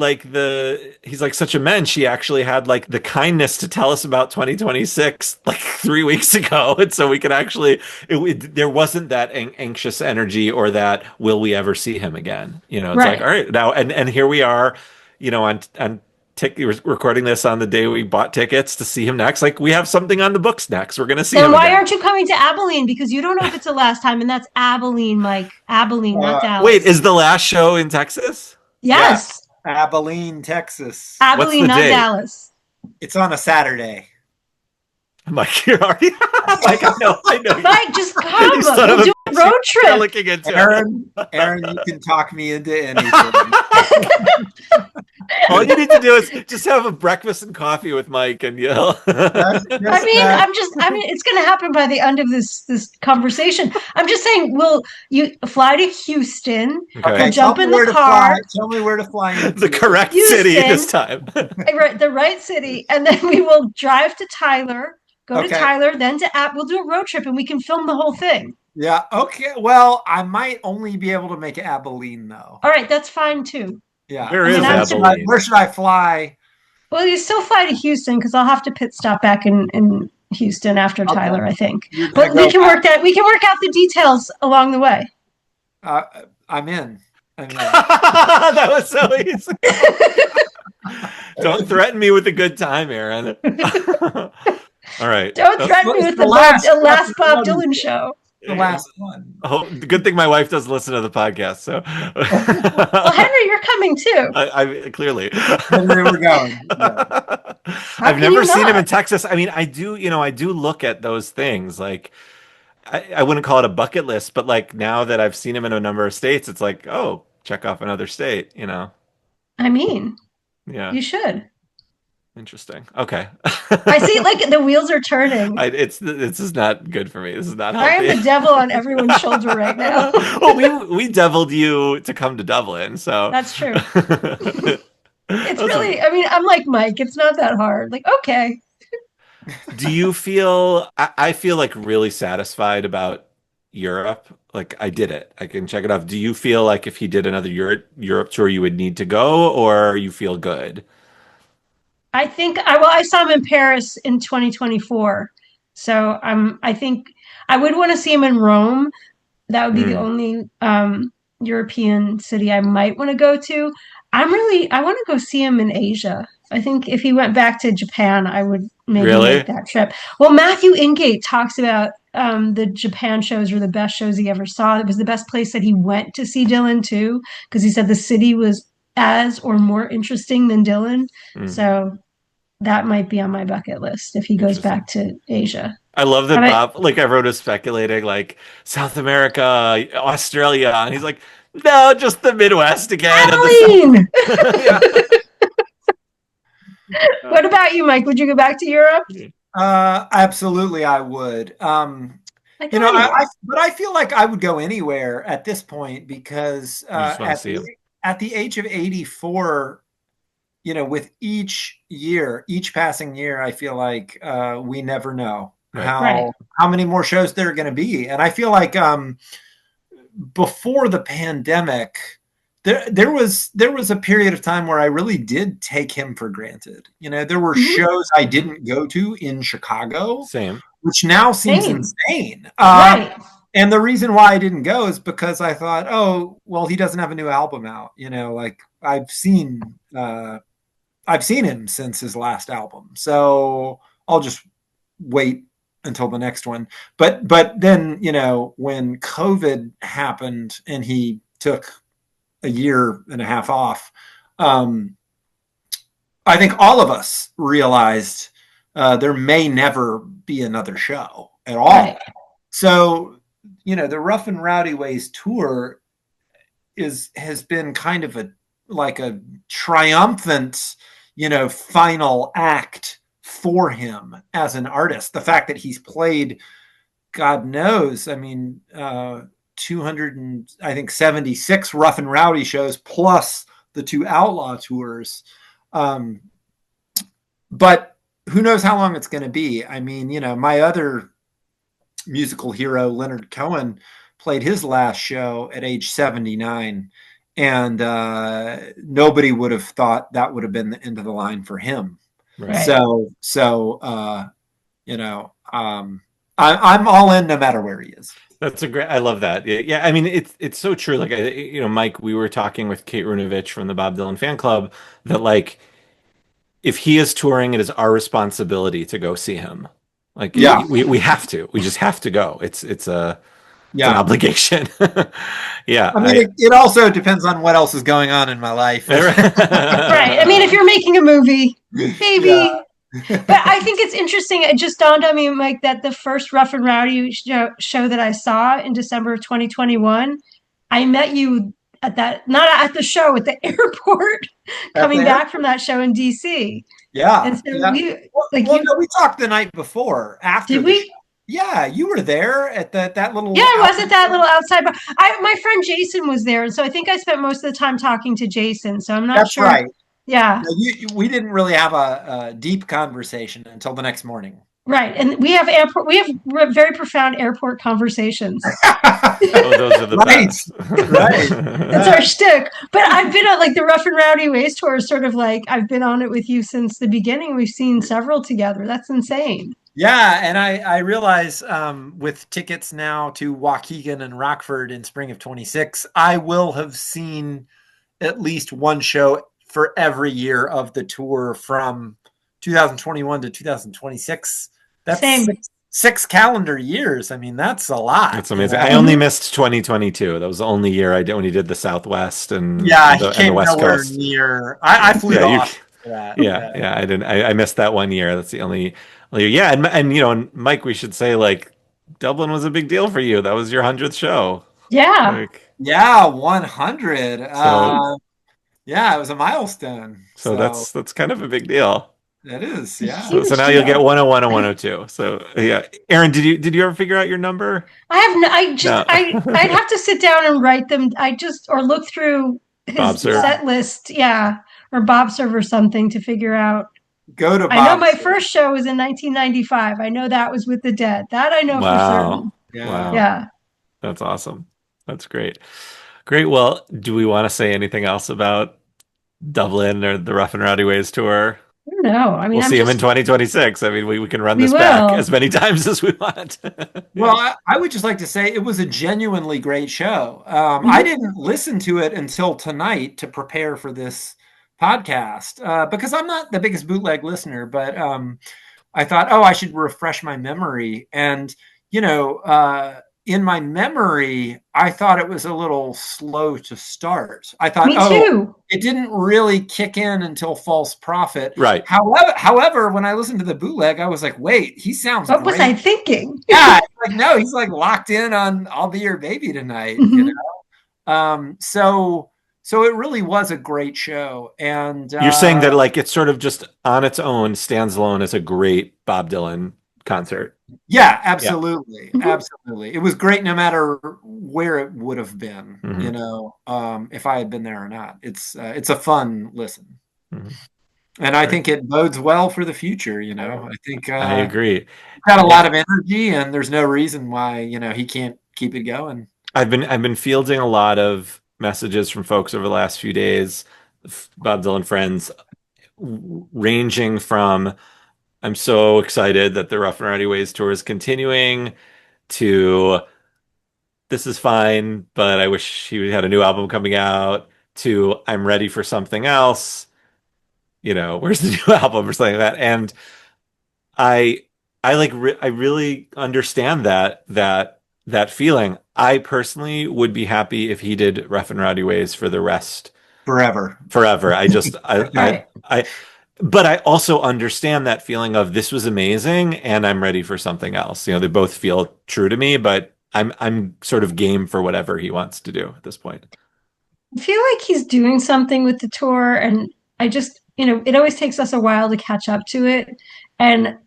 he's such a mensch. He actually had the kindness to tell us about 2026 3 weeks ago, and so we could actually there wasn't that anxious energy or that will we ever see him again. It's like, all right, now and here we are, on recording this on the day we bought tickets to see him next. Like, we have something on the books next. We're going to see him. And why aren't you coming to Abilene? Because you don't know if it's the last time, and that's Abilene, Mike. Abilene, not Dallas. Wait, is the last show in Texas? Yes. Yeah. Abilene, Texas. Abilene, not Dallas. It's on a Saturday. Mike, you're already. Mike, I know. Mike, just come. We'll do a road trip. Erin, you can talk me into anything. All you need to do is just have a breakfast and coffee with Mike, and it's going to happen by the end of this conversation. I'm just saying, will you fly to Houston? Okay, jump in the car. Tell me where to fly. The correct city this time. Right, the right city, and then we will drive to Tyler. Go to Tyler, then to App. We'll do a road trip, and we can film the whole thing. Yeah. Okay. Well, I might only be able to make Abilene, though. All right, that's fine too. Yeah. Where is Abilene? Where should I fly? Well, you still fly to Houston because I'll have to pit stop back in Houston after Tyler, I think. But we can work that. We can work out the details along the way. I'm in. I mean, That was so easy. Don't threaten me with a good time, Aaron. All right. Don't threaten me it's with the the last Bob rowdy Dylan show, show. the last one. Oh, good thing my wife doesn't listen to the podcast. So, Well, Henry, you're coming too. I clearly. And they were going. Yeah. How I've can never you seen him in not? Texas. I mean, I do look at those things. Like, I wouldn't call it a bucket list, but like now that I've seen him in a number of states, it's like, oh, check off another state, you know? I mean, Yeah. you should. Interesting. Okay. I see, like the wheels are turning. This is not good for me. This is not I am healthy. the devil on everyone's shoulder right now. Well, we deviled you to come to Dublin, so That's true. It's That's really, a- I mean, I'm like Mike. It's not that hard. Like, okay. Do you feel? I feel like really satisfied about Europe. Like I did it. I can check it off. Do you feel like if he did another Europe tour, you would need to go, or you feel good? I saw him in Paris in 2024. So I think I would want to see him in Rome. That would be the Mm, only European city I might want to go to. I want to go see him in Asia. I think if he went back to Japan, I would maybe make really? that trip. Well, Matthew Ingate talks about the Japan shows were the best shows he ever saw. It was the best place that he went to see Dylan too, because he said the city was as or more interesting than Dylan. Mm, So that might be on my bucket list if he goes back interesting. to Asia. I love How that about Bob, like everyone is speculating, like South America, Australia, and he's like, no, just the Midwest again, and the Abilene? South. Yeah. What about you, Mike? Would you go back to Europe? Absolutely, I would. I You go know, anywhere. but I feel like I would go anywhere at this point because You just want to see him. at the age of 84, you know, with each year, each passing year, I feel like we never know Right. Right. how many more shows there are going to be, and I feel like before the pandemic, there was a period of time where I really did take him for granted. You know, there were Mhm. shows I didn't go to in Chicago, Same. which now seems Same. insane. Right. And the reason why I didn't go is because I thought, oh, well, he doesn't have a new album out. You know, like I've seen him since his last album, so I'll just wait until the next one. But then, you know, when COVID happened and he took a year and a half off, um, I think all of us realized there may never be another show at all. Right. So, you know, the Rough and Rowdy Ways tour has been kind of a triumphant, you know, final act for him as an artist. The fact that he's played, God knows, I mean, 200 and I think 76 Rough and Rowdy shows plus the two Outlaw tours. But who knows how long it's going to be? I mean, you know, my other musical hero, Leonard Cohen, played his last show at age 79. And nobody would have thought that would have been the end of the line for him. Right. So you know, I'm all in no matter where he is. That's a great. I love that. Yeah, I mean, it's so true. Like, you know, Mike, we were talking with Kate Runovich from the Bob Dylan fan club that like, if he is touring, it is our responsibility to go see him. Like, Yeah. we have to. We just have to go. It's an Yeah. obligation. Yeah. I mean, it also depends on what else is going on in my life. Right. I mean, if you're making a movie, maybe. Yeah. But I think it's interesting. It just dawned on me, Mike, that the first Rough and Rowdy show that I saw in December of 2021, I met you at that, not at the show, at the airport, coming back from that show in DC. Yeah. And so Yeah. we, Well, like, no, we talked the night before after did the we? show. Yeah, you were there at that little. Yeah, I was at that little outside bar. My friend Jason was there, and so I think I spent most of the time talking to Jason. So I'm not That's sure. right. Yeah. No, we didn't really have a deep conversation until the next morning. Right, and we have very profound airport conversations. Oh, those are the Right. best. Right. That's our shtick. But I've been on like the Rough and Rowdy Ways tour. Is sort of like I've been on it with you since the beginning. We've seen several together. That's insane. Yeah, and I realize with tickets now to Waukegan and Rockford in spring of 26, I will have seen at least one show for every year of the tour from 2021 to 2026. That's Same. six calendar years. I mean, that's a lot, It's you amazing. know? I only missed 2022. That was the only year I did when he did the Southwest Yeah, he and the came West nowhere Coast. near. Yeah, I flew yeah, to you, Austin for that. yeah, Yeah. yeah. I didn't. I missed that one year. That's the only year. Yeah, and and Mike, we should say like Dublin was a big deal for you. That was your 100th show. Yeah. Like Yeah, 100. so, Yeah, it was a milestone. so So that's kind of a big deal. it is. A Yeah. So huge now you'll get deal. 101 and 102. So yeah, Aaron, did you ever figure out your number? I have no, I just No, I'd have to sit down and write them. I just or look through Bob his Sir. set list, yeah, or Bob Serve or something to figure out. Go to I know Bob. my first show was in 1995. I know that was with the Dead. That I know for Wow, certain. Yeah. wow, Yeah. that's awesome. That's great. Great. Well, do we want to say anything else about Dublin or the Rough and Rowdy Ways tour? I don't know. I mean, We'll I'm see him in just 2026. I mean, we can run we this back will. as many times as we want. Well, Yeah. I would just like to say it was a genuinely great show. I Mhm. didn't listen to it until tonight to prepare for this podcast because I'm not the biggest bootleg listener, but I thought, oh, I should refresh my memory. And, you know, in my memory, I thought it was a little slow to start. I thought, Me oh, too. it didn't really kick in until False Prophet. Right. However, when I listened to the bootleg, I was like, wait, he sounds What was I great. thinking? Yeah, like no, he's like locked in on "I'll Be Your Baby Tonight," you Mhm. know. So it really was a great show, and You're saying that like it's sort of just on its own stands alone as a great Bob Dylan concert. yeah, Yeah. absolutely, Mhm. absolutely, it was great no matter where it would have been, Hmm. if I had been there or not. It's a fun listen, Hmm. and I Great. think it bodes well for the future. I think I agree. he's got a Yeah. lot of energy, and there's no reason why he can't keep it going. I've been fielding a lot of messages from folks over the last few days, Bob Dylan friends, ranging from I'm so excited that the Rough and Rowdy Ways tour is continuing to this is fine, but I wish he had a new album coming out to I'm ready for something else. Where's the new album or something like that? And I I really understand that feeling. I personally would be happy if he did Rough and Rowdy Ways for the rest Forever. forever. I just Right. but I also understand that feeling of this was amazing and I'm ready for something else. They both feel true to me, but I'm sort of game for whatever he wants to do at this point. I feel like he's doing something with the tour, and I just, it always takes us a while to catch up to it. And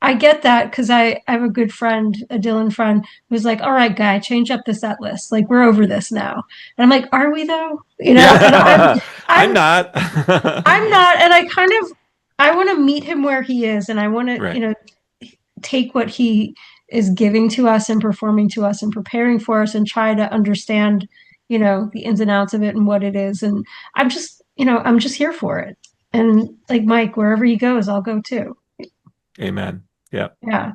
I get that because I have a good friend, a Dylan friend, who's like, "All right, guy, change up the set list. Like we're over this now." And I'm like, "Are we though?" And Yeah. I'm I'm not. I'm not, and I want to meet him where he is, and I want to, Right. take what he is giving to us and performing to us and preparing for us and try to understand, the ins and outs of it and what it is. And I'm just here for it. And like Mike, wherever he goes, I'll go too. Amen. Yeah. Yeah.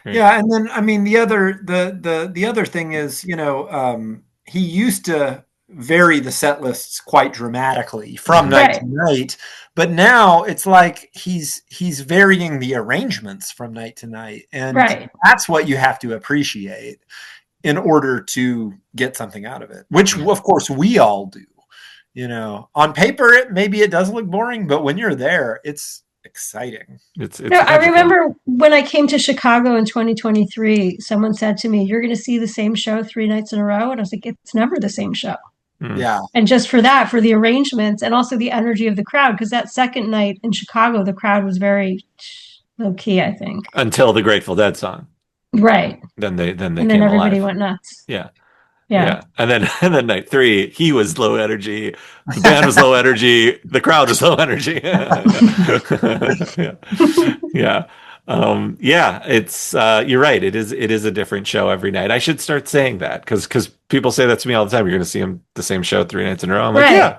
Great. Yeah, and then I mean the other thing is, he used to vary the set lists quite dramatically from Mhm. night to Right. night, but now it's like he's varying the arrangements from night to night, and Right. that's what you have to appreciate in order to get something out of it, which Mhm. of course we all do. On paper maybe it does look boring, but when you're there, it's exciting. It's No, I magical. remember when I came to Chicago in 2023, someone said to me, "You're going to see the same show 3 nights in a row." And I was like, "It's never the same show." Mm. Yeah. And just for that, for the arrangements and also the energy of the crowd, because that second night in Chicago, the crowd was very low key, I think. Until the Grateful Dead song. Right. Then they And then came everybody alive. went nuts. Yeah. Yeah. Yeah. And then and then night three, he was low energy. The band was low energy. The crowd was low energy. Yeah. Yeah. Yeah, it's you're right. It is a different show every night. I should start saying that because people say that to me all the time. You're gonna see him the same show 3 nights in a row. I'm like, Right. yeah.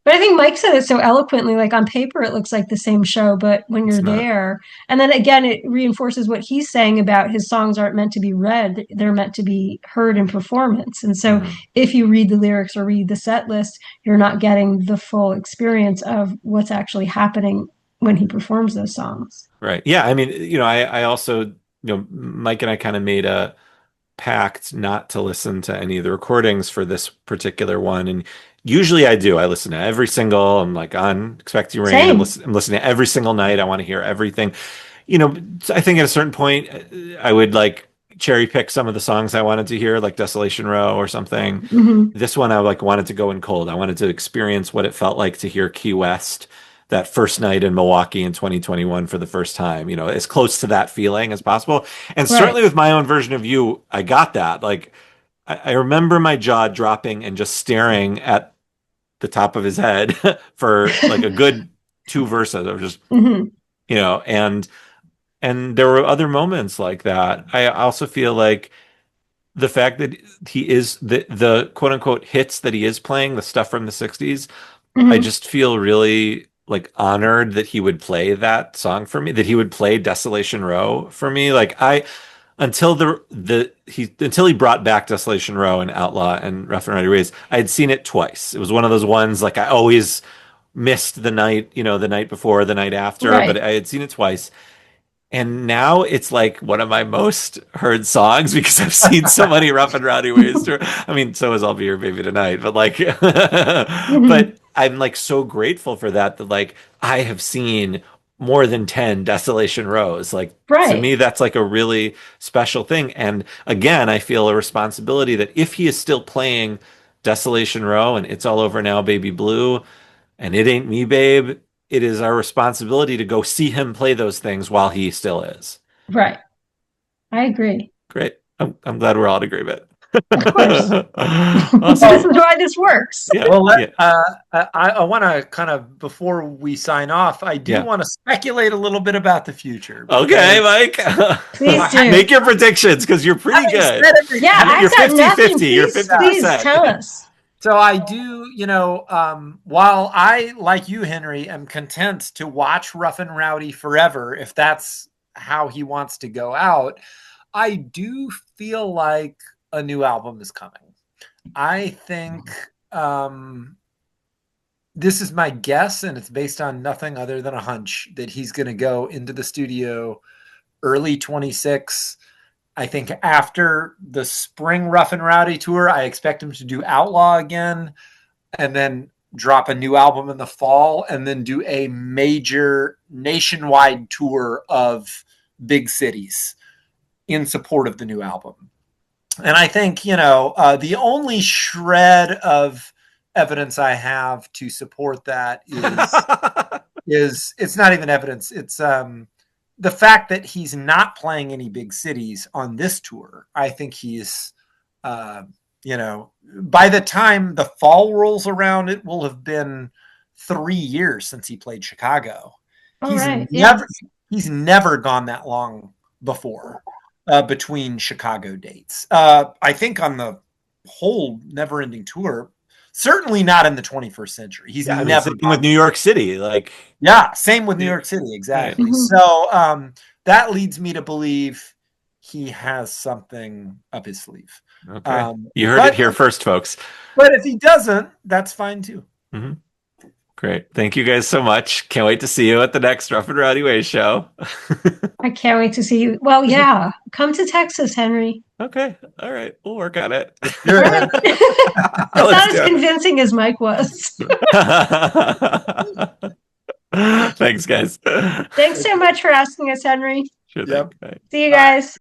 But I think Mike said it so eloquently, like on paper, it looks like the same show, but when It's you're not. there, and then again, it reinforces what he's saying about his songs aren't meant to be read, they're meant to be heard in performance. And so if you read the lyrics or read the set list, you're not getting the full experience of what's actually happening when he performs those songs. Right. Yeah. I mean, I also, Mike and I kind of made a pact not to listen to any of the recordings for this particular one. And usually I do. I listen to every single, I'm like on Expect You Rain. Same. I'm listening to every single night. I want to hear everything. I think at a certain point, I would like cherry pick some of the songs I wanted to hear, like Desolation Row or something. Mm-hmm. This one, I like wanted to go in cold. I wanted to experience what it felt like to hear Key West that first night in Milwaukee in 2021 for the first time, as close to that feeling as possible. And Right. certainly with my own version of You, I got that. Like, I remember my jaw dropping and just staring at the top of his head for like a good two verses of just, Mm-hmm. you know, and there were other moments like that. I also feel like the fact that he is the quote unquote hits that he is playing, the stuff from the 60s, I Mm-hmm. just feel really like honored that he would play that song for me, that he would play Desolation Row for me. Like until he brought back Desolation Row and Outlaw and Rough and Rowdy Ways, I had seen it twice. It was one of those ones like I always missed the night, the night before, the night after, but Right. I had seen it twice. And now it's like one of my most heard songs because I've seen so many Rough and Rowdy Ways. I mean, so is I'll Be Your Baby Tonight, but like, Mm-hmm. but I'm like so grateful for that like I have seen more than 10 Desolation Rows. Like to Right. me, that's like a really special thing. And again, I feel a responsibility that if he is still playing Desolation Row and It's All Over Now, Baby Blue, and It Ain't Me, Babe, it is our responsibility to go see him play those things while he still is. Right. I agree. Great. I'm glad we're all in agreement. Of course. This Awesome. is why this works. Yeah. Well, Yeah. I want to kind of, before we sign off, I do Yeah. want to speculate a little bit about the future. Okay, Mike. Please do. Make your predictions because you're pretty good. Yeah, I've got nothing. 50-50. You're Please 50%. tell us. So I do, while I, like you, Henry, am content to watch Rough and Rowdy forever, if that's how he wants to go out, I do feel like a new album is coming. I think this is my guess, and it's based on nothing other than a hunch, that he's going to go into the studio early 26. I think after the spring Rough and Rowdy tour, I expect him to do Outlaw again and then drop a new album in the fall and then do a major nationwide tour of big cities in support of the new album. And I think, the only shred of evidence I have to support that is it's not even evidence. It's the fact that he's not playing any big cities on this tour. I think he's, by the time the fall rolls around, it will have been 3 years since he played Chicago. He's never gone that long before between Chicago dates. I think on the whole never-ending tour, certainly not in the 21st century. He's never same with New York City. Same with New York City, exactly. Right. So that leads me to believe he has something up his sleeve. Okay. You heard it here first, folks. But if he doesn't, that's fine too. Mm-hmm. Great. Thank you guys so much. Can't wait to see you at the next Rough and Rowdy Ways show. I can't wait to see you. Well, yeah. Come to Texas, Henry. Okay. All right. We'll work on it. Right. It's not as convincing as Mike was. Thanks, guys. Thanks so much for asking us, Henry. Sure thing. Bye. See you guys.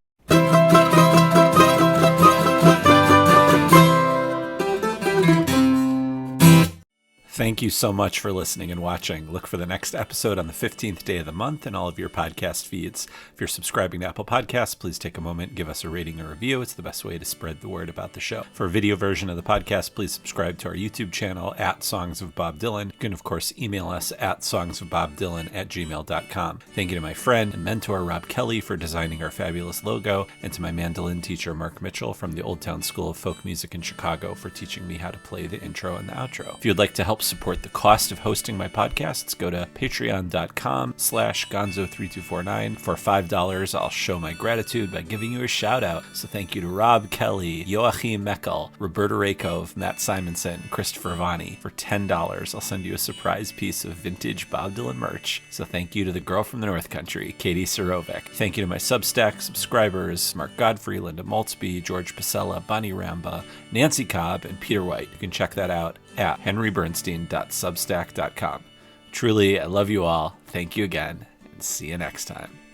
Thank you so much for listening and watching. Look for the next episode on the 15th day of the month in all of your podcast feeds. If you're subscribing to Apple Podcasts, please take a moment and give us a rating or review. It's the best way to spread the word about the show. For a video version of the podcast, please subscribe to our YouTube channel at Songs of Bob Dylan. You can, of course, email us at songsofbobdylan@gmail.com. Thank you to my friend and mentor, Rob Kelly, for designing our fabulous logo, and to my mandolin teacher, Mark Mitchell, from the Old Town School of Folk Music in Chicago, for teaching me how to play the intro and the outro. If you'd like to help support the cost of hosting my podcasts, go to patreon.com/gonzo3249. For $5, I'll show my gratitude by giving you a shout out. So thank you to Rob Kelly, Joachim Meckel, Roberta Rakov, Matt Simonson, Christopher Vani. For $10, I'll send you a surprise piece of vintage Bob Dylan merch. So thank you to the girl from the North Country, Katie Sorovic. Thank you to my Substack subscribers, Mark Godfrey, Linda Maltzby, George Pasella, Bonnie Ramba, Nancy Cobb, and Peter White. You can check that out at henrybernstein.substack.com. Truly, I love you all. Thank you again, and see you next time.